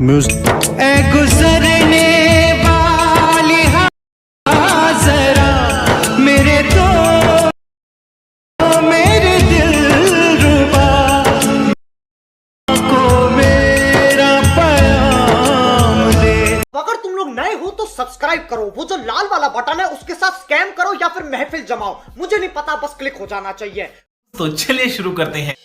Music ए गुजरने वाली हवा जरा मेरे तो मेरे दिल रुबा को मेरा पैगाम दे। अगर तुम लोग नए हो तो सब्सक्राइब करो, वो जो लाल वाला बटन है उसके साथ स्कैम करो या फिर महफिल जमाओ, मुझे नहीं पता, बस क्लिक हो जाना चाहिए। तो चलिए शुरू करते हैं।